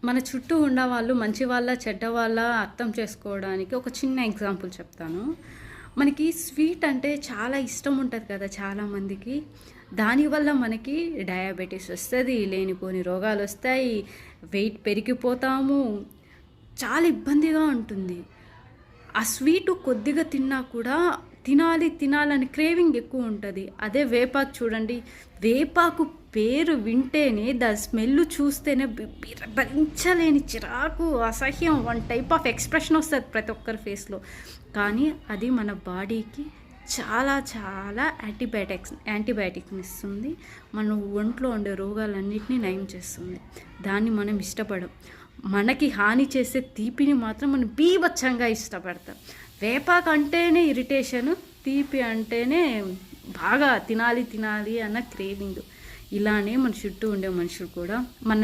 మన చుట్టూ ఉన్నవాళ్ళు మంచి వాళ్ళ, చెడ్డ వాళ్ళ అర్థం చేసుకోవడానికి ఒక చిన్న ఎగ్జాంపుల్ చెప్తాను. మనకి స్వీట్ అంటే చాలా ఇష్టం ఉంటది కదా చాలామందికి. దానివల్ల మనకి డయాబెటిస్ వస్తది, లేనిపోని రోగాలొస్తాయి, వెయిట్ పెరిగిపోతాము. చాలా ఇబ్బందిగా ఉంటుంది. ఆ స్వీటు కొద్దిగా తిన్నా కూడా తినాలి తినాలని క్రేవింగ్ ఎక్కువ ఉంటుంది. అదే వేపాకు చూడండి, వేపాకు పేరు వింటేనే దాని స్మెల్ చూస్తేనే భరించలేని చిరాకు, అసహ్యం, వన్ టైప్ ఆఫ్ ఎక్స్ప్రెషన్ వస్తుంది ప్రతి ఒక్కరి ఫేస్లో. కానీ అది మన బాడీకి చాలా చాలా యాంటీబయాటిక్ని ఇస్తుంది. మన ఒంట్లో ఉండే రోగాలన్నింటినీ నయం చేస్తుంది. దాన్ని మనం ఇష్టపడం. మనకి హాని చేసే తీపిని మాత్రం మనం బీభత్సంగా ఇష్టపడతాం. వేపాకు అంటేనే ఇరిటేషను, తీపి అంటేనే బాగా తినాలి తినాలి అన్న క్రేవింగ్. ఇలానే మన చుట్టూ ఉండే మనుషులు కూడా మన